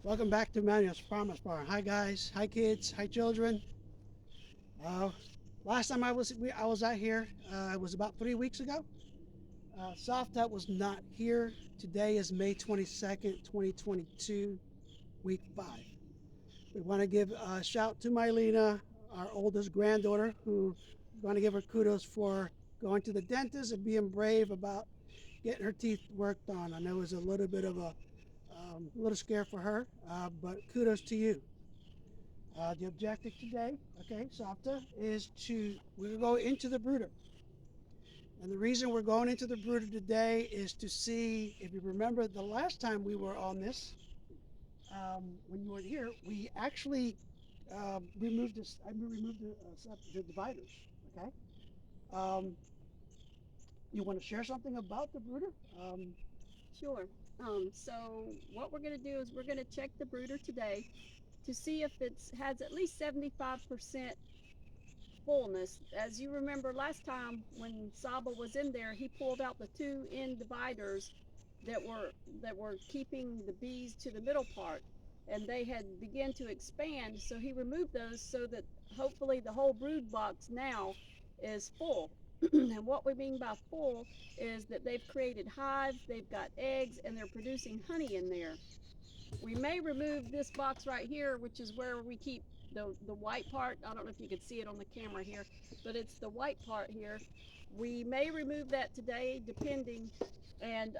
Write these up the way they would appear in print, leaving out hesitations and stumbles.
Welcome back to Emmanuel's Promise Bar. Hi guys, hi kids, hi children. Uh, last time I was out here, it was about 3 weeks ago. Soft Up was not here. Today is May 22nd, 2022, week 5. We want to give a shout to Mylena, our oldest granddaughter, who we want to give her kudos for going to the dentist and being brave about getting her teeth worked on. I know it was a little bit of a little scare for her, but kudos to you. The objective today, okay, Sapta, is we're going to go into the brooder. And the reason we're going into the brooder today is to see, if you remember the last time we were on this, when you weren't here, we actually removed this, I removed the dividers, okay? Um, you want to share something about the brooder? Sure. So what we're going to do is we're going to check the brooder today to see if it has at least 75% fullness. As you remember last time when Saba was in there, he pulled out the two end dividers that were keeping the bees to the middle part, and they had begun to expand. So he removed those so that hopefully the whole brood box now is full. And what we mean by full is that they've created hives, they've got eggs, and they're producing honey in there. We may remove this box right here, which is where we keep the white part. I don't know if you can see it on the camera here, but it's the white part here. We may remove that today, depending, and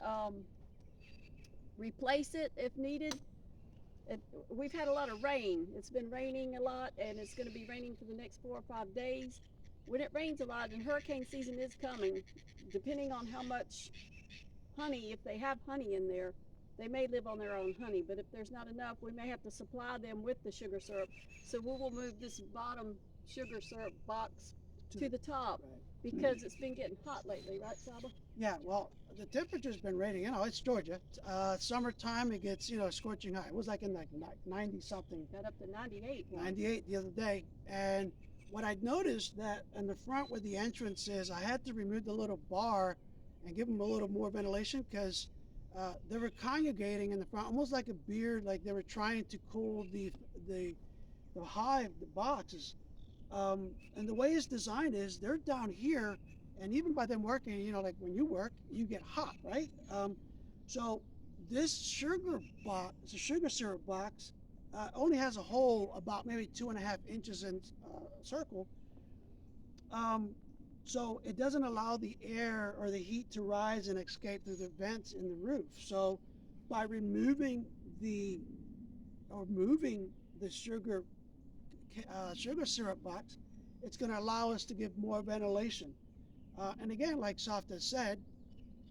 replace it if needed. We've had a lot of rain. It's been raining a lot, and it's going to be raining for the next 4 or 5 days. When it rains a lot, and hurricane season is coming, depending on how much honey, if they have honey in there, they may live on their own honey. But if there's not enough, we may have to supply them with the sugar syrup. So we will move this bottom sugar syrup box to the top Right. because it's been getting hot lately, right, Saba? Yeah, well, the temperature's been raining. It's Georgia. Summertime, it gets, scorching hot. It was like in like 90 something, Got up to 98 once. 98 the other day. And what I noticed that in the front where the entrance is, I had to remove the little bar and give them a little more ventilation because they were congregating in the front, almost like a beard, like they were trying to cool the the hive, the boxes. And the way it's designed is they're down here, and even by them working, like when you work, you get hot, right? So this sugar box, it's a sugar syrup box, only has a hole about maybe 2.5 inches in circle. Um, so it doesn't allow the air or the heat to rise and escape through the vents in the roof. So by removing the or moving the sugar syrup box, it's going to allow us to give more ventilation. And again, like Softa said,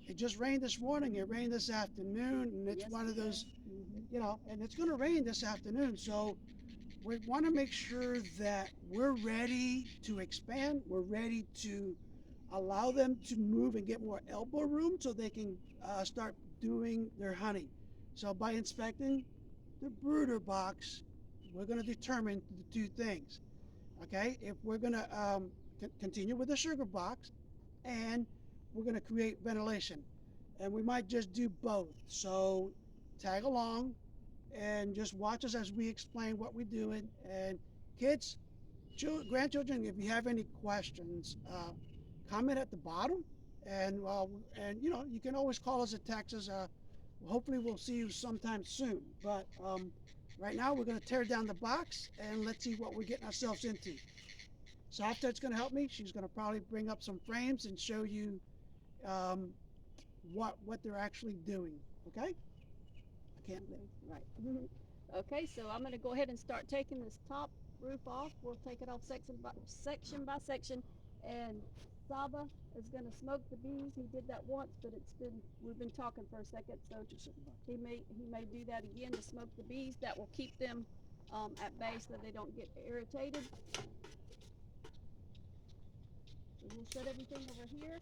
it just rained this morning, it rained this afternoon, and it's one of Yesterday. those, and it's going to rain this afternoon. So we want to make sure that we're ready to expand, we're ready to allow them to move and get more elbow room so they can start doing their honey. So by inspecting the brooder box, we're going to determine the two things. Okay, if we're going to continue with the sugar box and we're going to create ventilation, and we might just do both. So tag along and just watch us as we explain what we're doing. And kids, grandchildren, if you have any questions, comment at the bottom, and you can always call us or text us. Hopefully, we'll see you sometime soon. But right now, we're going to tear down the box and let's see what we're getting ourselves into. Softet's going to help me. She's going to probably bring up some frames and show you um, what they're actually doing. Okay? I can't. Okay, right. Okay, so I'm going to go ahead and start taking this top roof off. We'll take it off section by section, and Saba is going to smoke the bees. He did that once, but we've been talking for a second, so he may do that again to smoke the bees. That will keep them at bay so they don't get irritated. So we'll set everything over here.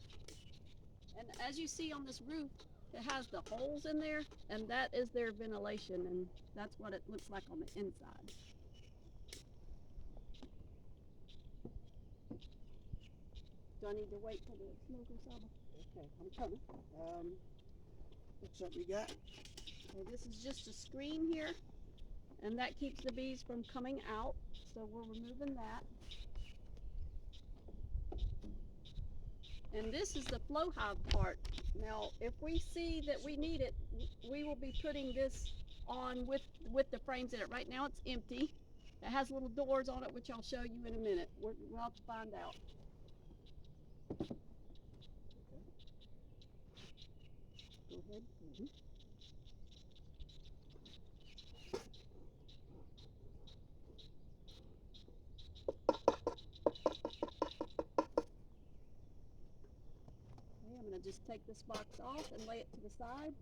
And as you see on this roof, it has the holes in there, and that is their ventilation, and that's what it looks like on the inside. Do I need to wait for the smoker, Saba? Okay, I'm coming. Um, what's up we got? Okay, this is just a screen here. and that keeps the bees from coming out. So we're removing that. And this is the flow hive part. Now, if we see that we need it, we will be putting this on with the frames in it. Right now it's empty. It has little doors on it, which I'll show you in a minute. We'll have to find out. Okay. Go ahead. Mm-hmm. Okay, I'm going to just take this box off and lay it to the side.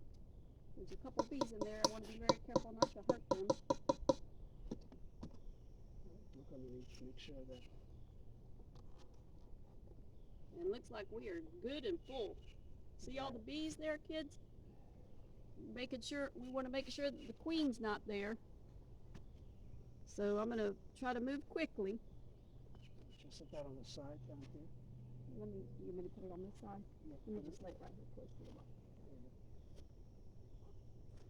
There's a couple bees in there. I want to be very careful not to hurt them. Look underneath to make sure that. And it looks like we are good and full. See all the bees there, kids? Making sure, we want to make sure that the queen's not there. So I'm going to try to move quickly. Just set that on the side down here. You want me to put it on this side? Yeah. Let me just lay it right here close to the box.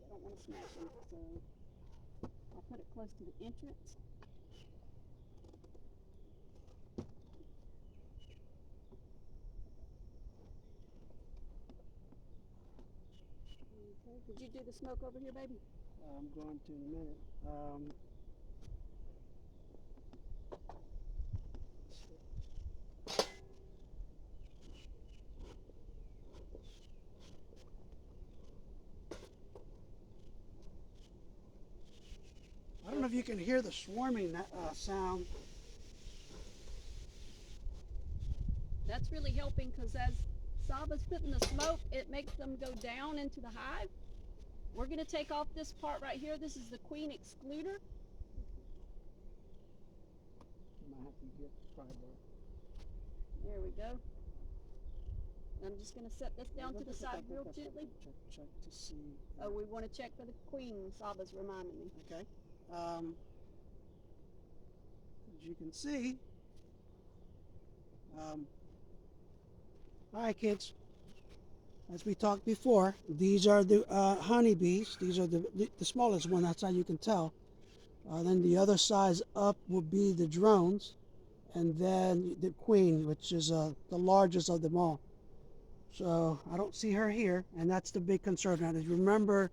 I don't want to smash them, so I'll put it close to the entrance. Okay. Did you do the smoke over here, baby? I'm going to in a minute. I don't know if you can hear the swarming sound. That's really helping because as Saba's putting the smoke, it makes them go down into the hive. We're going to take off this part right here. This is the queen excluder. You might have to get the pry bar. There we go. I'm just going to set this down to the side real gently. Check to see. Oh, we want to check for the queen. Saba's reminding me. Okay. As you can see. All right, kids. As we talked before, these are the honeybees. These are the smallest one. That's how you can tell. Then the other size up will be the drones, and then the queen, which is the largest of them all. So I don't see her here, and that's the big concern. Now, as you remember,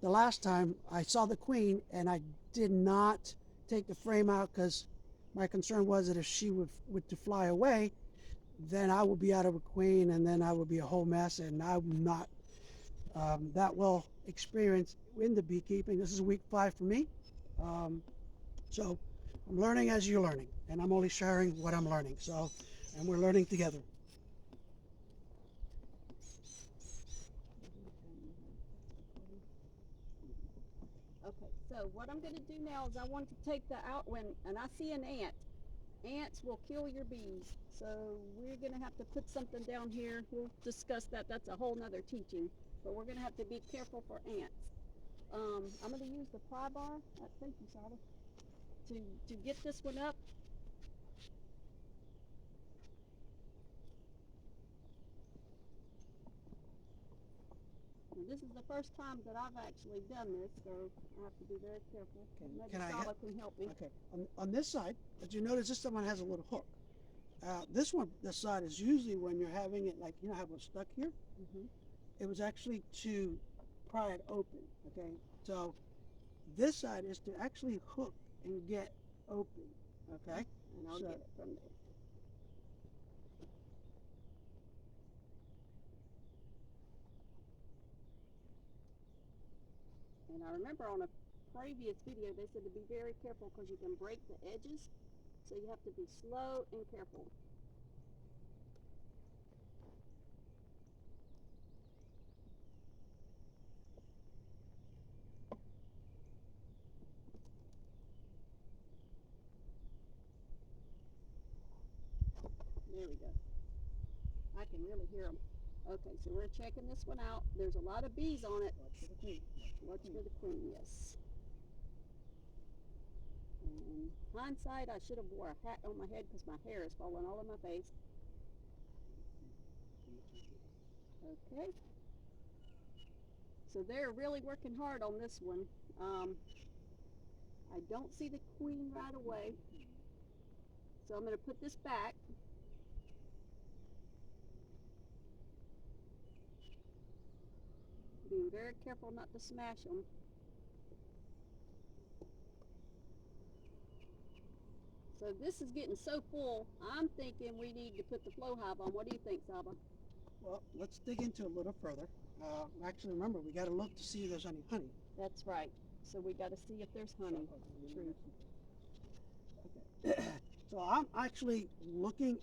the last time I saw the queen, and I did not take the frame out because my concern was that if she would to fly away, then I will be out of a queen, and then I will be a whole mess, and I'm not that well experienced in the beekeeping. This is week 5 for me. So I'm learning as you're learning, and I'm only sharing what I'm learning. So, and we're learning together. Okay, so what I'm going to do now is I want to take the and I see an ant. Ants will kill your bees. So we're going to have to put something down here. We'll discuss that. That's a whole nother teaching. But we're going to have to be careful for ants. I'm going to use the pry bar. Thank you, Saba. To get this one up. And this is the first time that I've actually done this, so I have to be very careful. Okay. Maybe Saba can help me. Okay. On this side, as you notice, this one has a little hook. This side is usually when you're having it, like, you know, have it stuck here. Mm-hmm. It was actually to pry it open. Okay. So this side is to actually hook and get open. Okay. And I'll get it from there. And I remember on a previous video they said to be very careful because you can break the edges. So you have to be slow and careful. There we go. I can really hear them. Okay, so we're checking this one out. There's a lot of bees on it. Watch for the queen. Watch for the queen, yes. And hindsight, I should have wore a hat on my head because my hair is falling all in my face. Okay. So they're really working hard on this one. I don't see the queen right away. So I'm going to put this back. Being very careful not to smash them. So this is getting so full, I'm thinking we need to put the flow hive on. What do you think, Saba? Well, let's dig into it a little further. Actually, remember, we got to look to see if there's any honey. That's right. So we got to see if there's honey. True. Okay. So I'm actually looking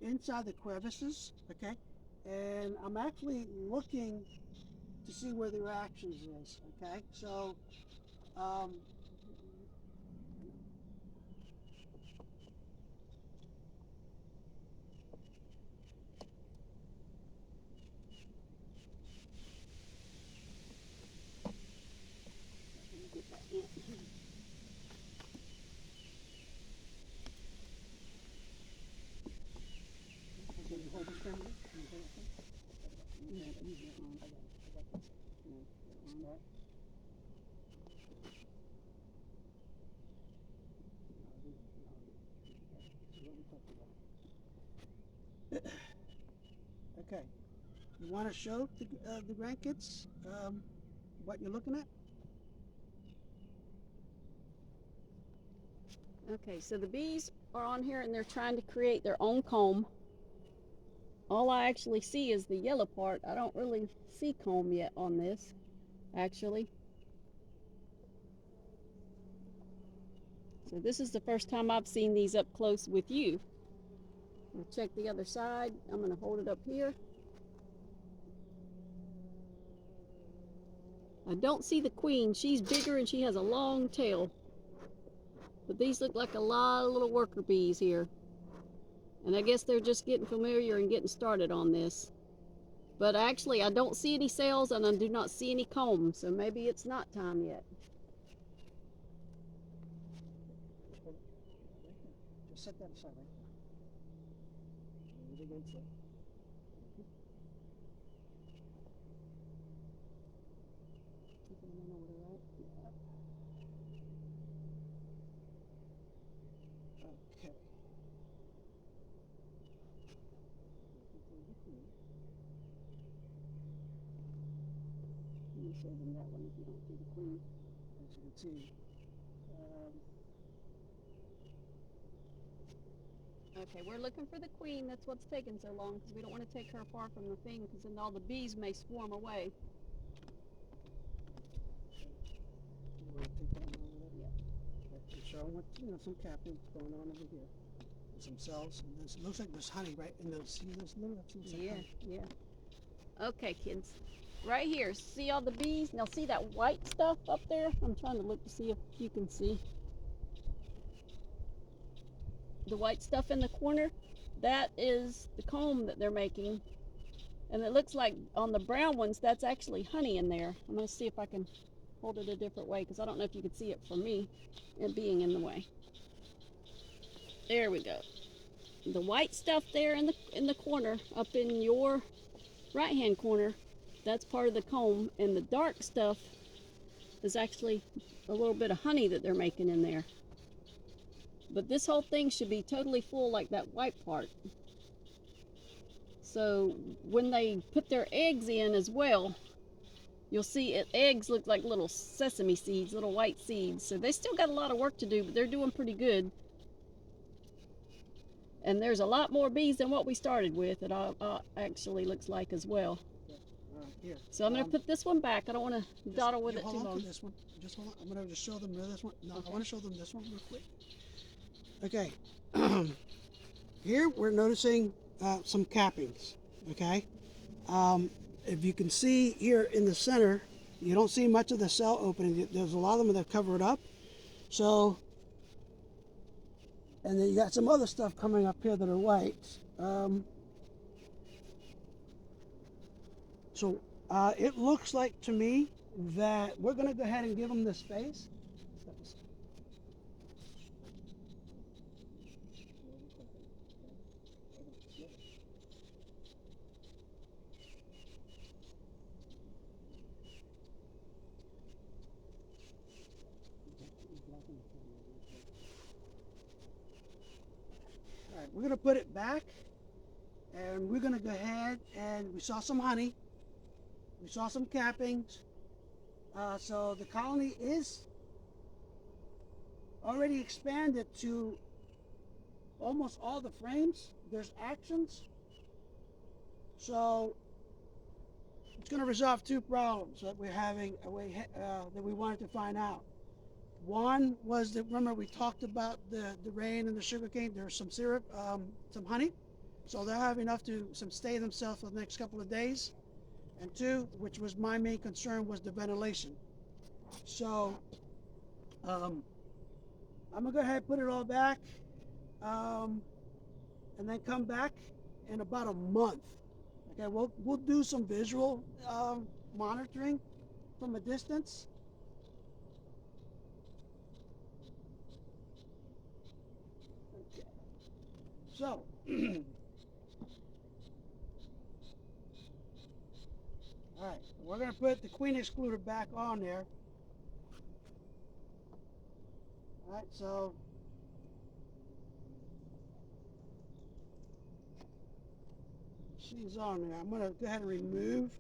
inside the crevices, okay? And I'm actually looking to see where the reactions is, okay? So, Get that in. can you hold this for me? Can you hold it for me? Yeah, I got this. Start. Okay. You want to show the grandkids what you're looking at? Okay, so the bees are on here and they're trying to create their own comb. All I actually see is the yellow part. I don't really see comb yet on this, actually. So this is the first time I've seen these up close with you. We'll check the other side. I'm going to hold it up here. I don't see the queen. She's bigger and she has a long tail. But these look like a lot of little worker bees here. And I guess they're just getting familiar and getting started on this. But actually, I don't see any cells and I do not see any comb. So maybe it's not time yet. Just set that aside right there. Move against it. Okay. Let me show them that one if you don't see the queen. As you can see. Okay, we're looking for the queen. That's what's taking so long because we don't want to take her far from the thing because then all the bees may swarm away. You want to take that one over there? Yeah. Okay, show them what, some capping going on over here. And some cells. And it looks like there's honey right in those. See those little? That looks like honey. Yeah. Okay, kids. Right here, see all the bees? Now see that white stuff up there? I'm trying to look to see if you can see. The white stuff in the corner, that is the comb that they're making. And it looks like on the brown ones, that's actually honey in there. I'm going to see if I can hold it a different way because I don't know if you can see it from me and being in the way. There we go. The white stuff there in the corner, up in your right-hand corner, that's part of the comb, and the dark stuff is actually a little bit of honey that they're making in there. But this whole thing should be totally full like that white part. So when they put their eggs in as well, you'll see eggs look like little sesame seeds, little white seeds. So they still got a lot of work to do, but they're doing pretty good. And there's a lot more bees than what we started with. It actually looks like as well. Here. So I'm going to put this one back. I don't want to dawdle with it too Hold on long. to this one. Just hold on. I'm going to just show them this one. No, okay. I want to show them this one real quick. Okay. Here we're noticing some cappings. Okay. If you can see here in the center, you don't see much of the cell opening. There's a lot of them that cover it up. So, and then you got some other stuff coming up here that are white. It looks like to me that we're going to go ahead and give them the space. All right, we're gonna put it back, and we're gonna go ahead and we saw some honey, we saw some cappings. So the colony is already expanded to almost all the frames. There's actions, so it's going to resolve two problems that we're having that we wanted to find out. One was that, remember, we talked about the rain and the sugarcane. There's some syrup, some honey, so they'll have enough to sustain themselves for the next couple of days. And two, which was my main concern, was the ventilation. So I'm gonna go ahead and put it all back, and then come back in about a month. Okay, we'll do some visual monitoring from a distance. Okay. So all right, we're gonna put the queen excluder back on there. All right, so she's on there. I'm gonna go ahead and remove.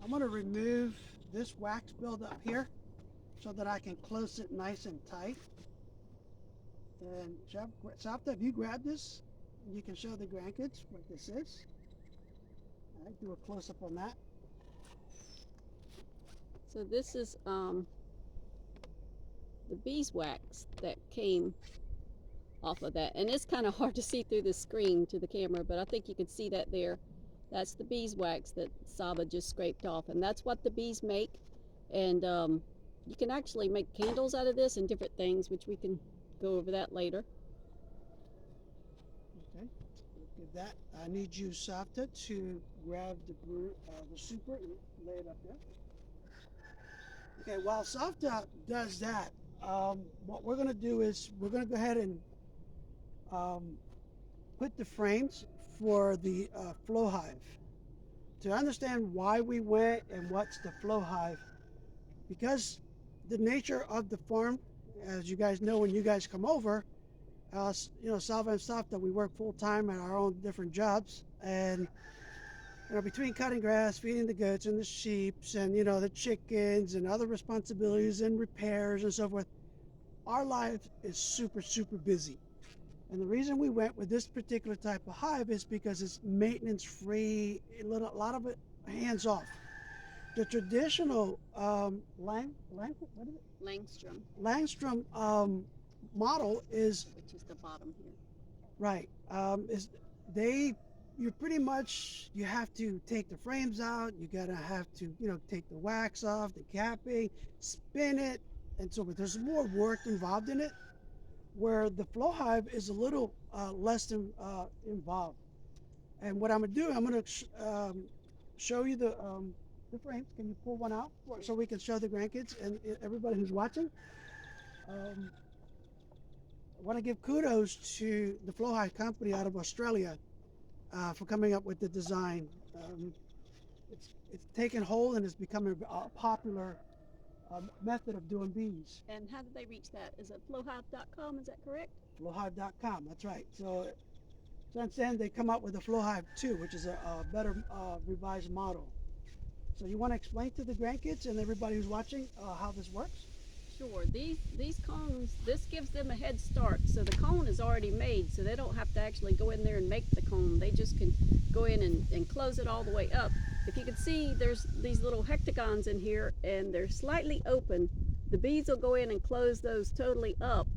I'm gonna remove this wax buildup here so that I can close it nice and tight. And Sapta, if you grab this, you can show the grandkids what this is. All right, do a close up on that. So this is the beeswax that came off of that, and it's kind of hard to see through the screen to the camera, but I think you can see that there. That's the beeswax that Saba just scraped off, and that's what the bees make. And you can actually make candles out of this and different things, which we can go over that later. Okay, give that. I need you, Sapta, to grab the super and lay it up there. Okay, while Sapta does that, what we're gonna do is we're gonna go ahead and put the frames for the flow hive. To understand why we went and what's the flow hive, because the nature of the farm, as you guys know when you guys come over, Salva and Sapta, we work full time at our own different jobs, and between cutting grass, feeding the goats and the sheep, and the chickens and other responsibilities and repairs and so forth, our life is super, super busy. And the reason we went with this particular type of hive is because it's maintenance free, a lot of it hands off. The traditional what is it? Langstrom model is, which is the bottom here. Right. You pretty much, you have to take the frames out. You gotta have to, take the wax off, the capping, spin it, and so forth. There's more work involved in it, where the flow hive is a little less involved. And what I'm gonna do, I'm gonna show you the frames. Can you pull one out so we can show the grandkids and everybody who's watching? I want to give kudos to the Flow Hive company out of Australia for coming up with the design. It's taken hold and it's becoming a popular method of doing bees. And how did they reach that? Is it flowhive.com? Is that correct? Flowhive.com, that's right. So since then they come up with the Flow Hive 2, which is a better revised model. So you want to explain to the grandkids and everybody who's watching how this works? Sure. These cones, this gives them a head start. So the cone is already made, so they don't have to actually go in there and make the cone. They just can go in and close it all the way up. If you can see, there's these little hectagons in here, and they're slightly open. The bees will go in and close those totally up,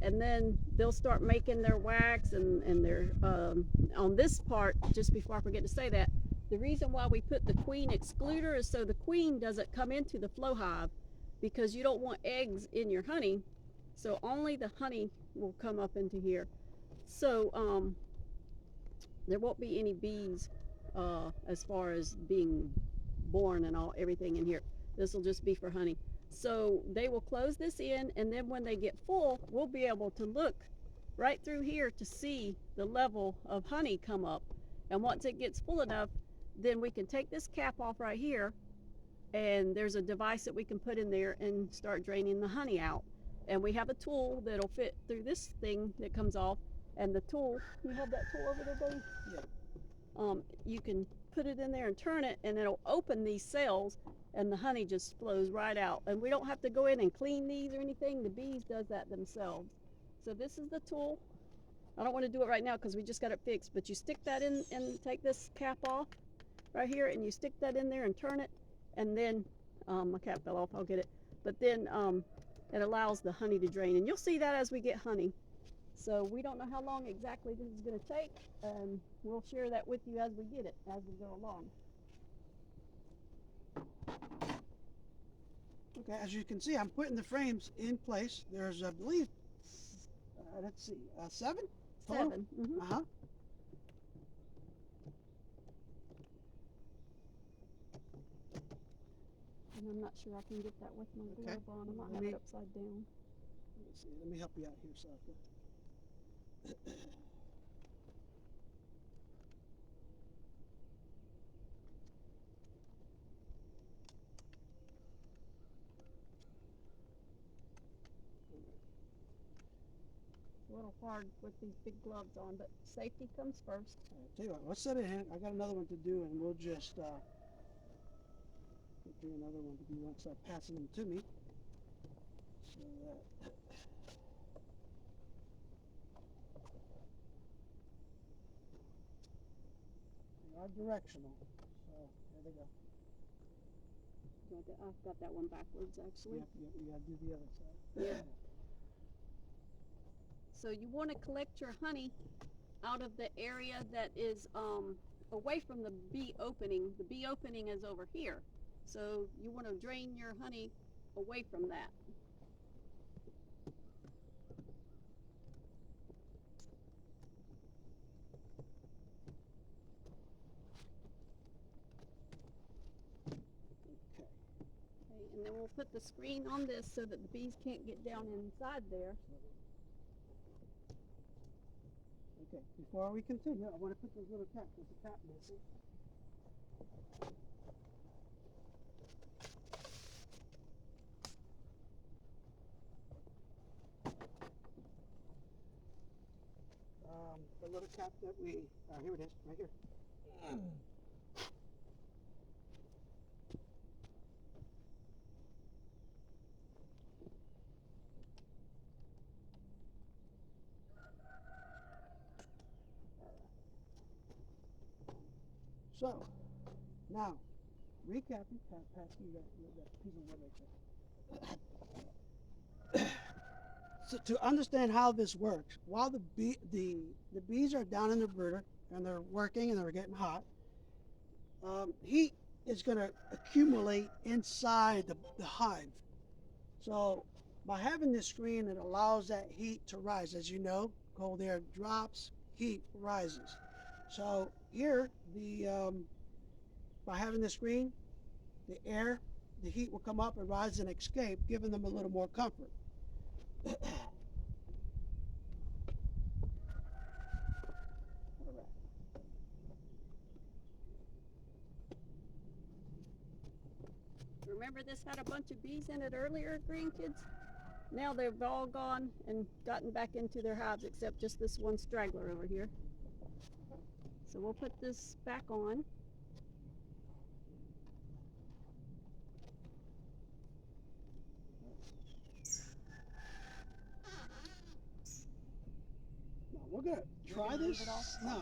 and then they'll start making their wax and their, on this part, just before I forget to say that, the reason why we put the queen excluder is so the queen doesn't come into the flow hive, because you don't want eggs in your honey, so only the honey will come up into here. So there won't be any bees as far as being born and everything in here. This will just be for honey. So they will close this in, and then when they get full, we'll be able to look right through here to see the level of honey come up. And once it gets full enough, then we can take this cap off right here, and there's a device that we can put in there and start draining the honey out. And we have a tool that'll fit through this thing that comes off, and the tool, you have that tool over there, Dave? Yeah. You can put it in there and turn it, and it'll open these cells, and the honey just flows right out. And we don't have to go in and clean these or anything. The bees does that themselves. So this is the tool. I don't want to do it right now because we just got it fixed, but you stick that in and take this cap off right here, and you stick that in there and turn it, and then my cap fell off, I'll get it, but then it allows the honey to drain, and you'll see that as we get honey. So we don't know how long exactly this is going to take, and we'll share that with you as we get it, as we go along. Okay, as you can see, I'm putting the frames in place. There's, I believe, let's see, 7 total? 7. Mm-hmm. Uh-huh. And I'm not sure I can get that with my Okay. glove on. I might Let have me- it upside down. Let me see. Let me help you out here, Sasha. It's a little hard with these big gloves on, but safety comes first. Tell you what, let's set it in. I got another one to do, and we'll just get you another one to do once start passing them to me. So that. They are directional. So there they go. I've got that one backwards, actually. We gotta do the other side. Yeah. So you want to collect your honey out of the area that is away from the bee opening. The bee opening is over here. So you want to drain your honey away from that. Okay. Okay, and then we'll put the screen on this so that the bees can't get down inside there. Okay, before we continue, I want to put those little caps. There's a cap missing. The little cap that we, here it is, right here. So, now, recapping, pass me that piece of wood right there. So to understand how this works, while the bees are down in the brooder and they're working and they're getting hot, heat is going to accumulate inside the hive. So by having this screen, it allows that heat to rise. As you know, cold air drops, heat rises. So here, by having the screen, the heat will come up and rise and escape, giving them a little more comfort. All right. Remember this had a bunch of bees in it earlier, grandkids? Now they've all gone and gotten back into their hives except just this one straggler over here. So we'll put this back on. Now we're gonna try leave this. it off? No,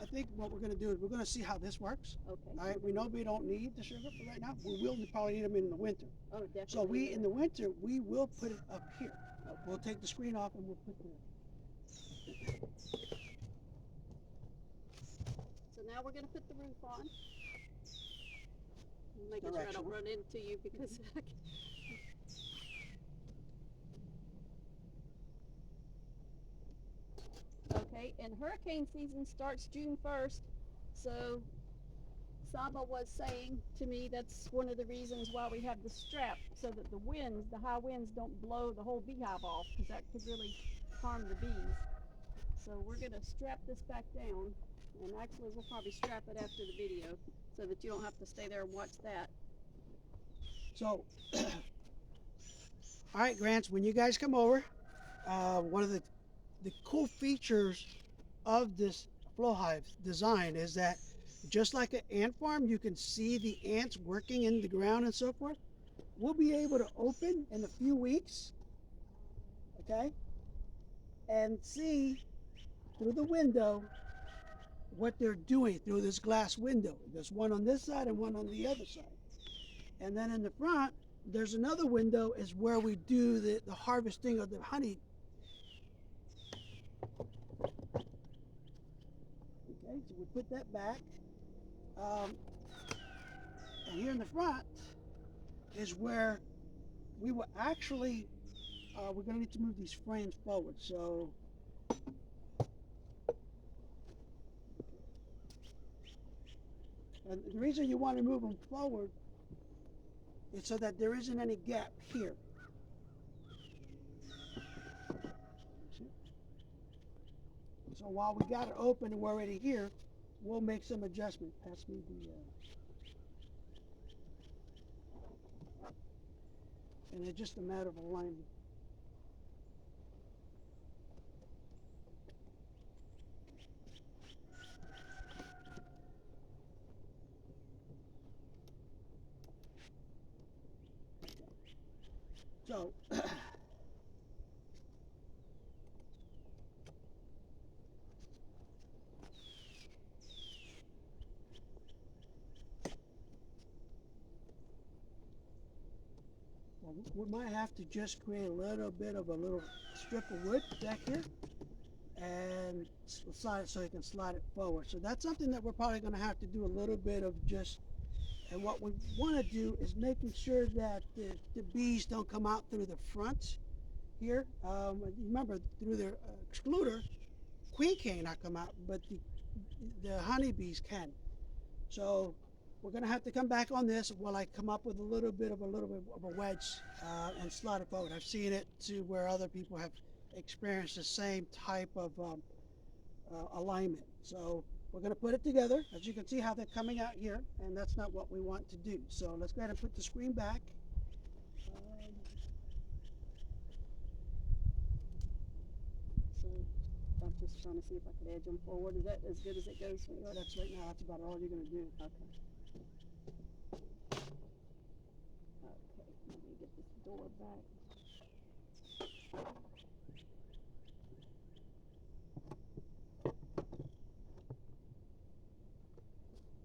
I think what we're gonna do is we're gonna see how this works. Okay. All right, we know we don't need the sugar for right now. We will probably need them in the winter. Oh, definitely. So in the winter, we will put it up here. We'll take the screen off and we'll put the. So now we're going to put the roof on. I'm making sure I don't Directional. run into you because okay, and hurricane season starts June 1st. So Saba was saying to me that's one of the reasons why we have the strap, so that the high winds don't blow the whole beehive off, because that could really harm the bees. So we're gonna strap this back down, and actually we'll probably strap it after the video so that you don't have to stay there and watch that. So, all right, Grants, when you guys come over, one of the cool features of this flow hive design is that just like an ant farm, you can see the ants working in the ground and so forth. We'll be able to open in a few weeks, okay, and see through the window what they're doing through this glass window. There's one on this side and one on the other side. And then in the front, there's another window is where we do the harvesting of the honey. Okay, so we put that back. And here in the front is where we will actually, we're going to need to move these frames forward. So, and the reason you want to move them forward is so that there isn't any gap here. So while we got it open and we're already here, we'll make some adjustment. Pass me the, and it's just a matter of alignment. So, we might have to just create a little bit of a little strip of wood back here and slide it so you can slide it forward. So that's something that we're probably going to have to do a little bit of just, and what we want to do is making sure that the bees don't come out through the front here. Remember, through the excluder, queen cannot come out, but the honeybees can. So we're going to have to come back on this while I come up with a little bit of a wedge and slide it forward. I've seen it to where other people have experienced the same type of alignment. So we're going to put it together. As you can see how they're coming out here, and that's not what we want to do. So let's go ahead and put the screen back. So I'm just trying to see if I could edge them forward. Is that as good as it goes? That's right now. That's about all you're going to do. Okay. Okay, let me get this door back.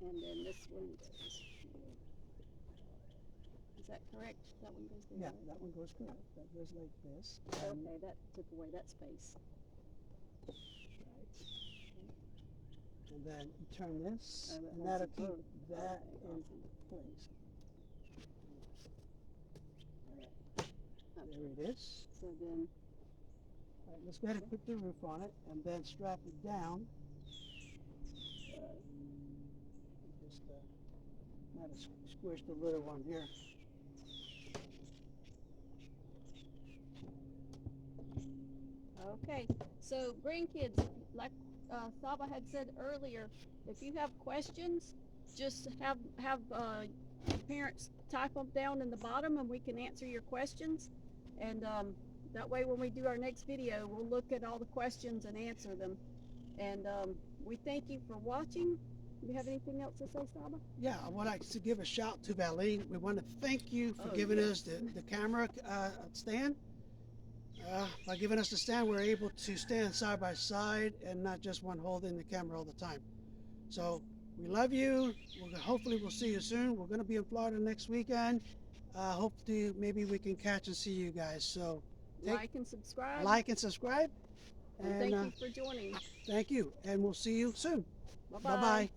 And then this one goes here. Is that correct? That one goes there? Yeah, right? that one goes correct. That goes like this. Okay, that took away that space. Right. And then you turn this, Oh, and that'll keep both. that Okay, in awesome. place. Okay, There it is. so then, All right, let's go ahead and put the roof on it and then strap it down. Just might have squished a little one here. okay, so grandkids, like Saba had said earlier, if you have questions, just have your parents type them down in the bottom and we can answer your questions. And that way when we do our next video, we'll look at all the questions and answer them. And we thank you for watching. Do you have anything else to say, Saba? Yeah, I would like to give a shout to Valine. We want to thank you for Oh, giving yes. us the camera stand. By giving us the stand, we're able to stand side by side and not just one holding the camera all the time. So we love you. Hopefully we'll see you soon. We're going to be in Florida next weekend. Hopefully maybe we can catch and see you guys. So Like and subscribe. like and subscribe. And thank you for joining. Thank you. And we'll see you soon. Bye-bye. Bye-bye.